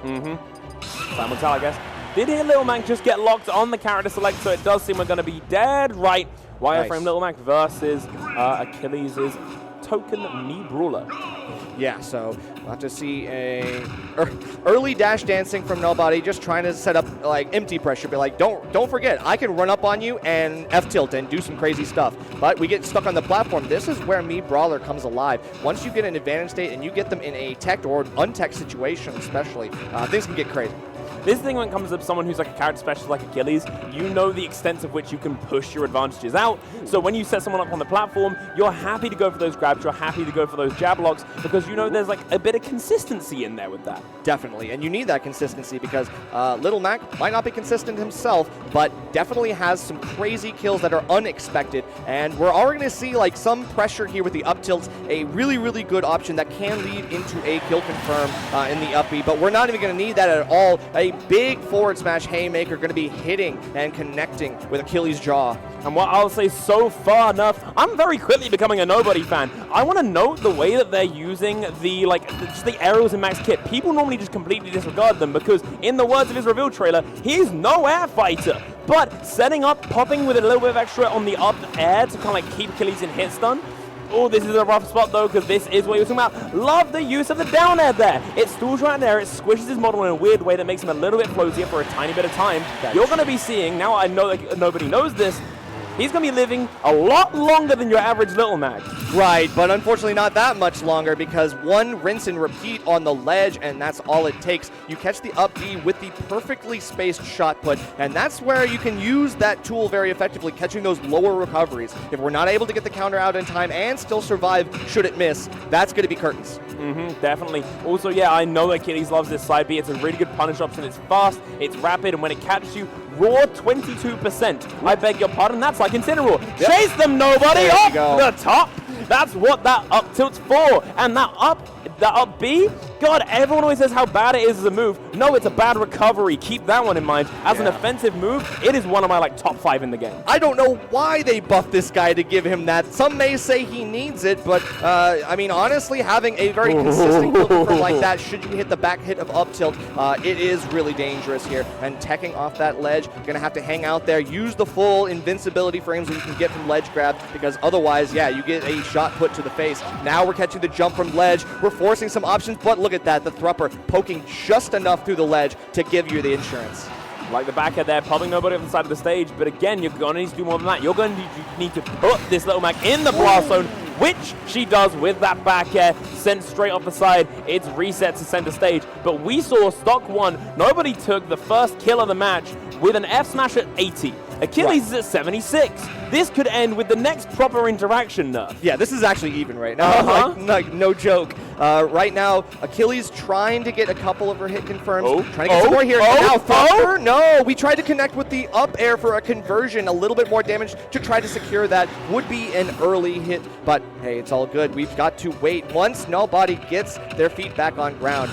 Time will tell, I guess. Did here Little Mac just get locked on the character select, so it does seem we're going to be dead right. Wireframe Little Mac versus Achilles' token me Brawler. Yeah, so we'll have to see a early dash dancing from NauBody, just trying to set up like empty pressure. Be like, don't forget, I can run up on you and F-tilt and do some crazy stuff. But we get stuck on the platform. This is where me Brawler comes alive. Once you get an advantage state and you get them in a teched or untech situation especially, things can get crazy. This thing when it comes to someone who's like a character specialist like Achilles, you know the extent of which you can push your advantages out. So when you set someone up on the platform, you're happy to go for those grabs, you're happy to go for those jab locks, because you know there's like a bit of consistency in there with that. Definitely, and you need that consistency because Little Mac might not be consistent himself, but definitely has some crazy kills that are unexpected. And we're already going to see like some pressure here with the up tilts, a really, really good option that can lead into a kill confirm in the up B, but we're not even going to need that at all. A big forward smash haymaker going to be hitting and connecting with Achilles' jaw. And what I'll say so far enough, I'm very quickly becoming a NauBody fan. I want to note the way that they're using the just the aerials in Mac's kit. People normally just completely disregard them because, in the words of his reveal trailer, he's no air fighter. But setting up, popping with a little bit of extra on the up air to kind of like keep Achilles in hit stun. Oh, this is a rough spot though, because this is what you're talking about. Love the use of the down air there. It stalls right there, it squishes his model in a weird way that makes him a little bit floatier for a tiny bit of time. You're going to be seeing, now I know that nobody knows this, he's going to be living a lot longer than your average Little Mac. Right, but unfortunately not that much longer because one rinse and repeat on the ledge, and that's all it takes. You catch the up B with the perfectly spaced shot put, and that's where you can use that tool very effectively, catching those lower recoveries. If we're not able to get the counter out in time and still survive should it miss, that's going to be curtains. Definitely. Also, yeah, I know that Achilles loves this side B. It's a really good punish option. It's fast, it's rapid, and when it catches you, raw 22%. I beg your pardon, that's like Incineroar. Yep. Chase them, NauBody, off the top. That's what that up tilt's for. And that up B, God, everyone always says how bad it is as a move. No, it's a bad recovery. Keep that one in mind. As an offensive move, it is one of my top 5 in the game. I don't know why they buffed this guy to give him that. Some may say he needs it, but I mean, honestly, having a very consistent kill confirm like that, should you hit the back hit of up tilt, it is really dangerous here. And teching off that ledge, gonna have to hang out there, use the full invincibility frames that you can get from ledge grab, because otherwise, yeah, you get a shot put to the face. Now we're catching the jump from ledge. We're forcing some options, but look at that, the Thrupper poking just enough through the ledge to give you the insurance. Like the back end there, popping NauBody on the side of the stage, but again, you're going to need to do more than that. You're going to need to put this Little Mac in the blast zone, which she does with that back air, sent straight off the side. It's reset to center stage, but we saw stock 1. NauBody took the first kill of the match with an F smash at 80. Achilles is at 76. This could end with the next proper interaction nerf. Yeah, this is actually even right now. Like, no joke. Right now, Achilles trying to get a couple of her hit confirms. Trying to get some more here. Now, Thumper, no, we tried to connect with the up air for a conversion, a little bit more damage to try to secure that. Would be an early hit, but hey, it's all good. We've got to wait. Once NauBody gets their feet back on ground,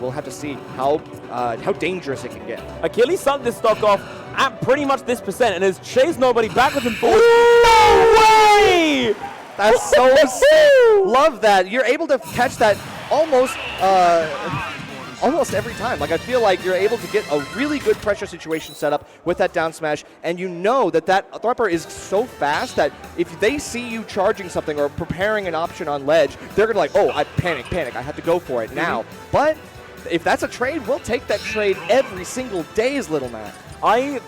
we'll have to see how dangerous it can get. Achilles started this stock off at pretty much this percent and has chased NauBody backwards and forwards. No way! That's so sick. Love that. You're able to catch that almost every time. Like, I feel like you're able to get a really good pressure situation set up with that down smash, and you know that Thrupper is so fast that if they see you charging something or preparing an option on ledge, they're gonna I panic, I have to go for it now. But if that's a trade, we'll take that trade every single day as Little Mac. I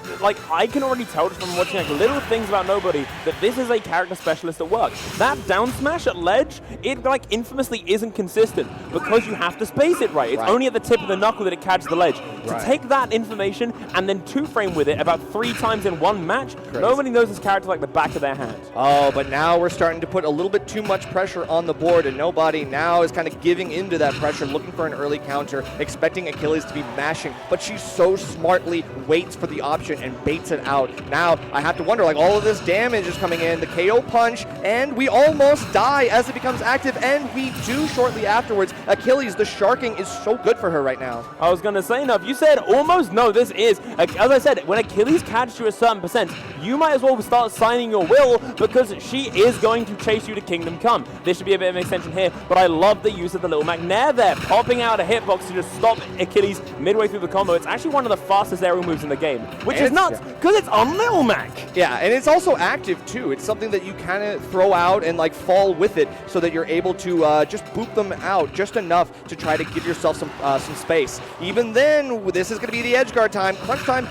can already tell just from watching little things about NauBody that this is a character specialist at work. That down smash at ledge, it infamously isn't consistent because you have to space it right. It's only at the tip of the knuckle that it catches the ledge. To take that information and then 2-frame with it about 3 times in one match, nobody knows this character like the back of their hand. Oh, but now we're starting to put a little bit too much pressure on the board, and NauBody now is kind of giving into that pressure, looking for an early counter, expecting Achilles to be mashing, but she so smartly waits for the option and baits it out. Now, I have to wonder, like, all of this damage is coming in, the KO punch, and we almost die as it becomes active, and we do shortly afterwards. Achilles, the sharking is so good for her right now. I was going to say, if you said almost, no, this is, as I said, when Achilles catches you a certain percent, you might as well start signing your will, because she is going to chase you to Kingdom Come. This should be a bit of an extension here, but I love the use of the little McNair there, popping out a hitbox to just stop Achilles midway through the combo. It's actually one of the fastest aerial moves in the game, which is nuts, because it's on Little Mac. Yeah, and it's also active too. It's something that you kind of throw out and like fall with it so that you're able to just boop them out just enough to try to give yourself some space. Even then, this is going to be the edge guard time, crunch time.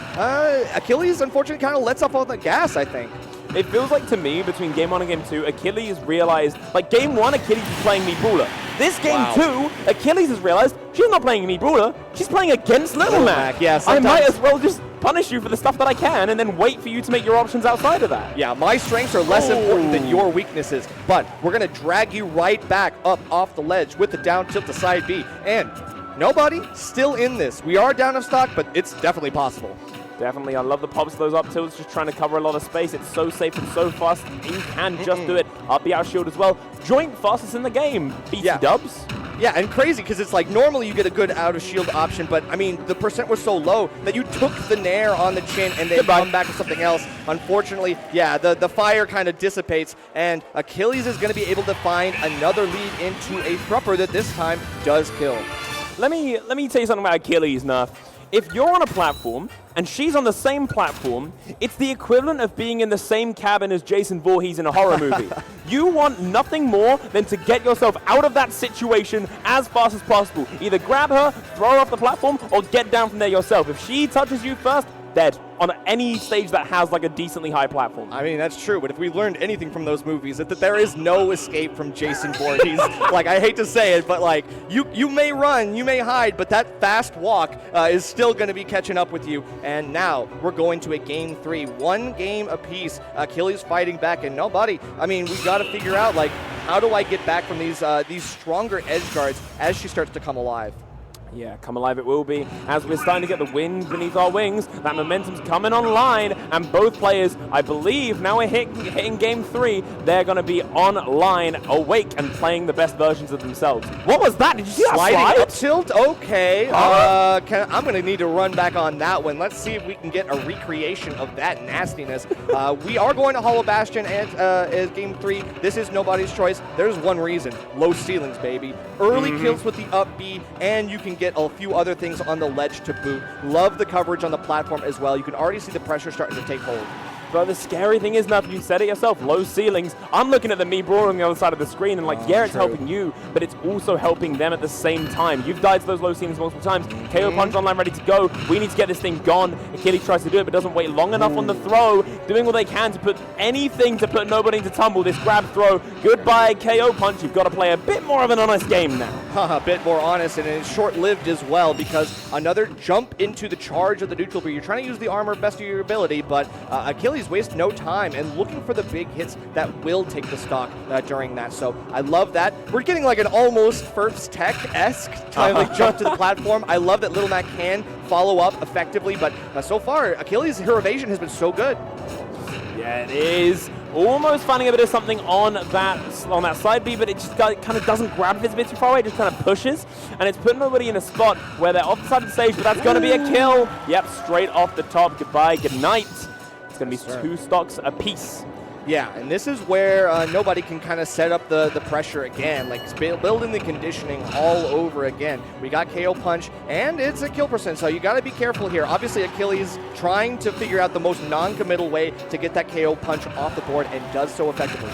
Achilles, unfortunately, kind of lets off all the gas, I think. It feels like to me, between Game 1 and Game 2, Achilles realized, like Game 1, Achilles was playing me Brawler. This Game 2, Achilles has realized she's not playing me Brawler, she's playing against Little Mac. Yeah, I might as well just punish you for the stuff that I can and then wait for you to make your options outside of that. Yeah, my strengths are less important than your weaknesses, but we're going to drag you right back up off the ledge with the down tilt to side B. And NauBody still in this. We are down of stock, but it's definitely possible. Definitely, I love the pops of those up tilts, just trying to cover a lot of space. It's so safe and so fast. You can just do it. Up the out shield as well. Joint fastest in the game. BT dubs. Yeah, and crazy, because it's like normally you get a good out-of-shield option, but, I mean, the percent was so low that you took the nair on the chin and then come back with something else. Unfortunately, yeah, the fire kind of dissipates, and Achilles is going to be able to find another lead into a thrupper that this time does kill. Let me tell you something about Achilles, Nerf. If you're on a platform and she's on the same platform, it's the equivalent of being in the same cabin as Jason Voorhees in a horror movie. You want nothing more than to get yourself out of that situation as fast as possible. Either grab her, throw her off the platform, or get down from there yourself. If she touches you first, dead. On any stage that has like a decently high platform. I mean, that's true, but if we learned anything from those movies, that there is no escape from Jason Voorhees. Like, I hate to say it, but like, you may run, you may hide, but that fast walk is still going to be catching up with you. And now we're going to a Game 3, 1 game apiece. Achilles fighting back, and NauBody. I mean, we got to figure out, like, how do I get back from these stronger edge guards as she starts to come alive? Yeah, come alive it will be. As we're starting to get the wind beneath our wings, that momentum's coming online, and both players, I believe, now we're hitting Game 3, they're going to be online, awake, and playing the best versions of themselves. What was that? Did you see that slide? Up tilt? Okay. I'm going to need to run back on that one. Let's see if we can get a recreation of that nastiness. We are going to Hollow Bastion as Game 3. This is NauBody's choice. There's one reason. Low ceilings, baby. Early kills with the up B, and you can get a few other things on the ledge to boot. Love the coverage on the platform as well. You can already see the pressure starting to take hold. But the scary thing is, Nuff, you said it yourself, low ceilings. I'm looking at the me Brawler on the other side of the screen and like, yeah, it's helping you, but it's also helping them at the same time. You've died to those low ceilings multiple times. KO punch online ready to go. We need to get this thing gone. Achilles tries to do it, but doesn't wait long enough on the throw. Doing what they can to put anything to put NauBody into tumble. This grab throw. Goodbye, KO punch. You've got to play a bit more of an honest game now. A bit more honest, and it's short-lived as well, because another jump into the charge of the neutral where you're trying to use the armor best of your ability, but Achilles wastes no time and looking for the big hits that will take the stock during that. So I love that. We're getting like an almost first tech-esque kind of like jump to the platform. I love that Little Mac can follow up effectively, but so far, Achilles, her evasion has been so good. Yeah, it is. Almost finding a bit of something on that side B, but it just kind of doesn't grab if it's a bit too far away. It just kind of pushes, and it's putting NauBody in a spot where they're off the side of the stage, but that's going to be a kill. Yep, straight off the top. Goodbye, good night. It's going to be 2 stocks apiece. Yeah, and this is where NauBody can kind of set up the pressure again, like building the conditioning all over again. We got KO punch, and it's a kill percent, so you got to be careful here. Obviously, Achilles trying to figure out the most non-committal way to get that KO punch off the board, and does so effectively.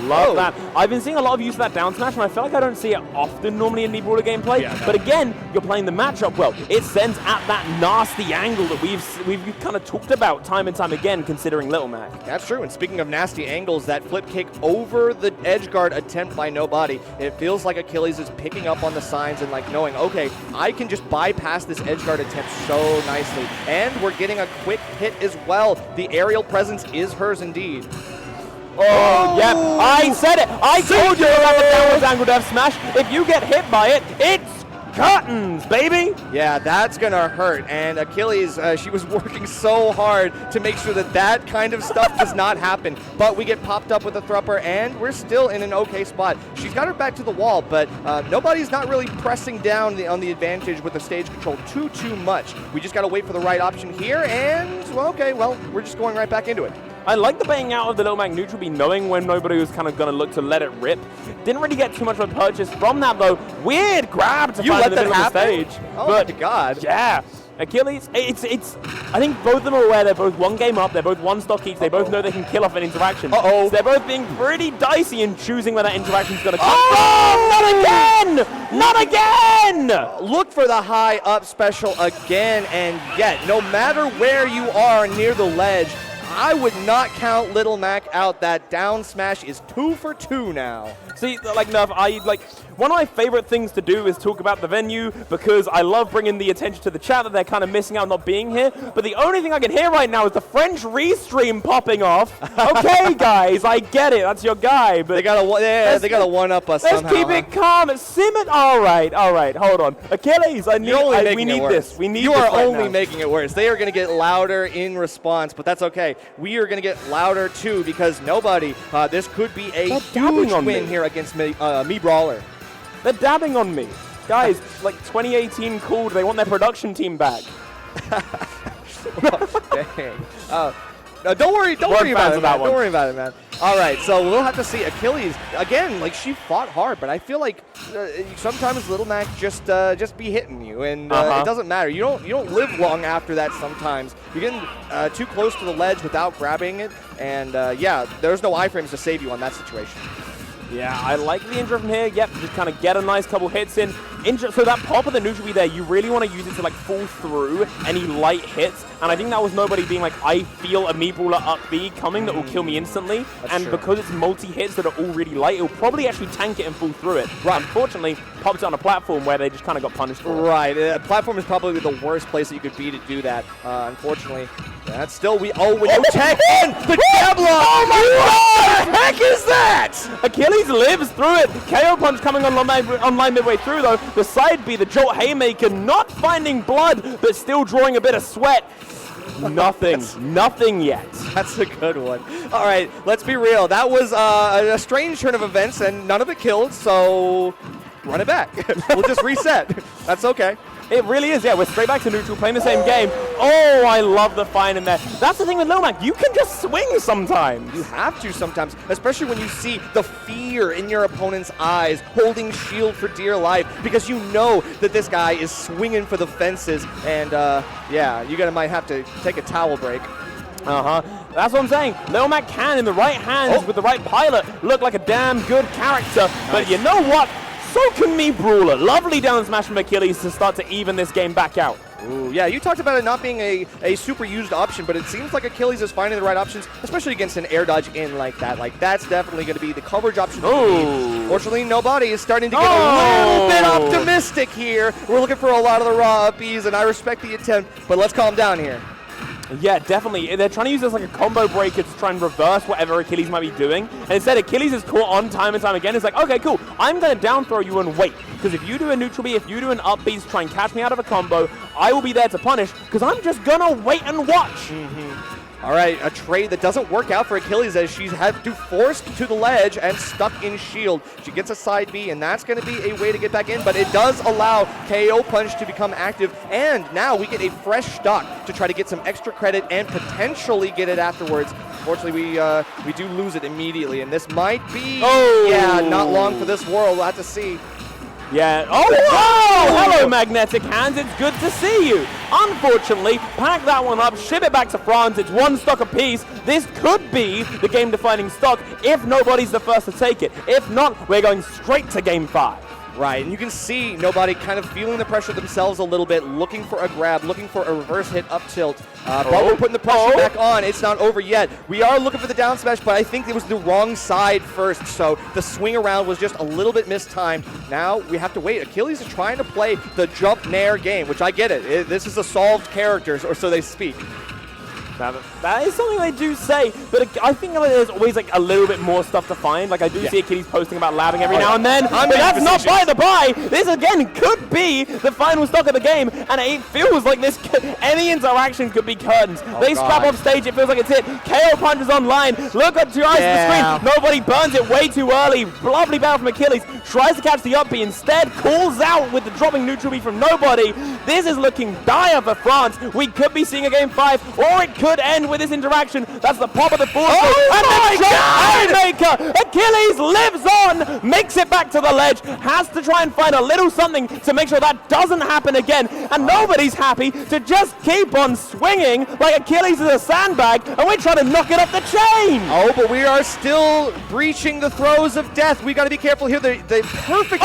Love that. I've been seeing a lot of use of that down smash, and I feel like I don't see it often normally in Brawler gameplay. Yeah, no. But again, you're playing the matchup well. It sends at that nasty angle that we've kind of talked about time and time again, considering Little Mac. That's true. And speaking of nasty angles, that flip kick over the edge guard attempt by NauBody, it feels like Achilles is picking up on the signs and like knowing, okay, I can just bypass this edge guard attempt so nicely. And we're getting a quick hit as well. The aerial presence is hers indeed. Oh, yep. I said it. I told you about the downwards angle death smash. If you get hit by it, it's curtains, baby. Yeah, that's going to hurt. And Achilles, she was working so hard to make sure that that kind of stuff does not happen. But we get popped up with a Thrupper, and we're still in an okay spot. She's got her back to the wall, but NauBody's not really pressing down on the advantage with the stage control too much. We just got to wait for the right option here, and, well, okay, well, we're just going right back into it. I like the baiting out of the Little Mac neutral B, knowing when NauBody was kind of going to look to let it rip. Didn't really get too much of a purchase from that, though. Weird grab to find in the middle of the stage. Oh, my God. Yeah. Achilles, I think both of them are aware they're both one game up, they're both one stock each, they both know they can kill off an interaction. So they're both being pretty dicey in choosing where that interaction's going to come from. Not again! Not again! Look for the high up special again, and yet, no matter where you are near the ledge, I would not count Little Mac out. That down smash is 2 for 2 now. See, like, Nuff, one of my favorite things to do is talk about the venue because I love bringing the attention to the chat that they're kind of missing out not being here. But the only thing I can hear right now is the French restream popping off. Okay, guys, I get it. That's your guy. But they got to one up us somehow. Let's keep it calm. Simmer. All right. Hold on. Achilles, we need this. We need you this are right only now. making it worse. They are going to get louder in response, but that's okay. We are going to get louder too because NauBody. This could be a huge win here against me Brawler. They're dabbing on me. Guys, like 2018 called, they want their production team back. Dang. Don't worry about it, man. Don't worry about it, man. All right, so we'll have to see. Achilles, again, like she fought hard, but I feel like sometimes Little Mac just be hitting you, and it doesn't matter. You don't live long after that sometimes. You're getting too close to the ledge without grabbing it, and yeah, there's no iframes to save you on that situation. Yeah, I like the intro from here. Yep, just kind of get a nice couple hits in. So that pop of the neutral B there, you really want to use it to like fall through any light hits. And I think that was NauBody being like, I feel a Brawler up B coming that will kill me instantly. That's true. Because it's multi-hits that are all really light, it'll probably actually tank it and fall through it. Right. Unfortunately, pops it on a platform where they just kind of got punished for it. Right. Platform is probably the worst place that you could be to do that. Unfortunately. That's still when you tag in the jab lock. Oh my God! What the heck is that? Achilles lives through it. KO punch coming online midway through though. The side B, the Jolt Haymaker, not finding blood, but still drawing a bit of sweat. Nothing yet. That's a good one. All right, let's be real. That was a strange turn of events, and none of it killed, so run it back. We'll just reset. That's okay. It really is, yeah. We're straight back to neutral, playing the same game. Oh, I love the fine in there. That's the thing with Little Mac. You can just swing sometimes. You have to sometimes, especially when you see the fear in your opponent's eyes, holding shield for dear life, because you know that this guy is swinging for the fences, and yeah, you might have to take a towel break. That's what I'm saying. Little Mac can, in the right hands with the right pilot, look like a damn good character. Nice. But you know what? So can Brawler. Lovely down smash from Achilles to start to even this game back out. Ooh, yeah, you talked about it not being a super used option, but it seems like Achilles is finding the right options, especially against an air dodge in like that. Like, that's definitely going to be the coverage option. Fortunately, NauBody is starting to get a little bit optimistic here. We're looking for a lot of the raw uppies, and I respect the attempt, but let's calm down here. Yeah, definitely. They're trying to use this like a combo breaker to try and reverse whatever Achilles might be doing. And instead, Achilles is caught on time and time again. It's like, okay, cool. I'm going to down throw you and wait. Because if you do a neutral B, if you do an up B to try and catch me out of a combo, I will be there to punish because I'm just going to wait and watch. All right, a trade that doesn't work out for Achilles as she's had to forced to the ledge and stuck in shield. She gets a side B, and that's going to be a way to get back in, but it does allow KO Punch to become active, and now we get a fresh stock to try to get some extra credit and potentially get it afterwards. Unfortunately, we do lose it immediately, and this might be, yeah, not long for this world. We'll have to see. Yeah. Oh, wow! Hello, Magnetic Hands. It's good to see you. Unfortunately, pack that one up, ship it back to France. It's one stock apiece. This could be the game-defining stock if NauBody's the first to take it. If not, we're going straight to Game 5. Right, and you can see NauBody kind of feeling the pressure themselves a little bit, looking for a grab, looking for a reverse hit up tilt. But we're putting the pressure back on. It's not over yet. We are looking for the down smash, but I think it was the wrong side first, so the swing around was just a little bit mistimed. Now we have to wait. Achilles is trying to play the jump nair game, which I get it. This is a solved character, or so they speak. That is something they do say, but I think that there's always like a little bit more stuff to find. Like I do see Achilles posting about labbing every now and then, but that's not by the by. This again could be the final stock of the game, and it feels like this. Any interaction could be curtains. They strap off stage. It feels like it's it. KO punches online. Look up to your eyes at the screen. NauBody burns it way too early. Lovely battle from Achilles. Tries to catch the up B. Instead, calls out with the dropping neutral B from NauBody. This is looking dire for France. We could be seeing a game 5, or it could end with this interaction. That's the pop of the forward. Oh my God! Maker. Achilles lives on, makes it back to the ledge, has to try and find a little something to make sure that doesn't happen again. And NauBody's happy to just keep on swinging like Achilles is a sandbag, and we're trying to knock it up the chain. Oh, but we are still breaching the throes of death. We got to be careful here. The perfect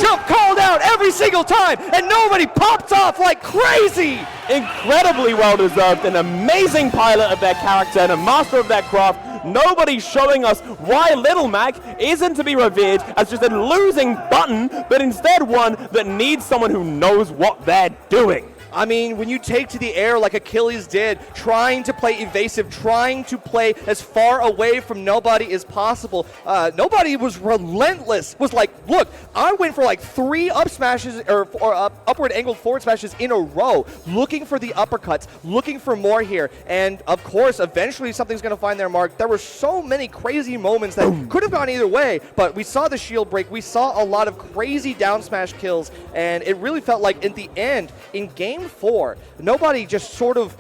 jump called out every single time, and NauBody popped off like crazy. Incredibly well deserved, an amazing pilot of their character and a master of their craft. NauBody showing us why Little Mac isn't to be revered as just a losing button, but instead one that needs someone who knows what they're doing. I mean, when you take to the air like Achilles did, trying to play evasive, trying to play as far away from NauBody as possible, NauBody was relentless. Was like, look, I went for like 3 up smashes or upward angled forward smashes in a row, looking for the uppercuts, looking for more here. And of course, eventually something's going to find their mark. There were so many crazy moments that could have gone either way, but we saw the shield break. We saw a lot of crazy down smash kills, and it really felt like in the end, in game 4, NauBody just sort of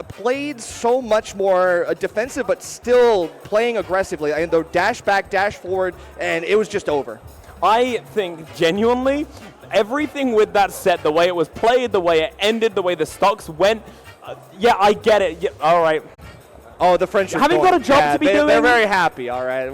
played so much more defensive, but still playing aggressively. And though dash back, dash forward, and it was just over. I think genuinely everything with that set, the way it was played, the way it ended, the way the stocks went, yeah, I get it. Yeah, all right. Oh, the friendship. Having got a job to be doing. They're very happy. All right. We'll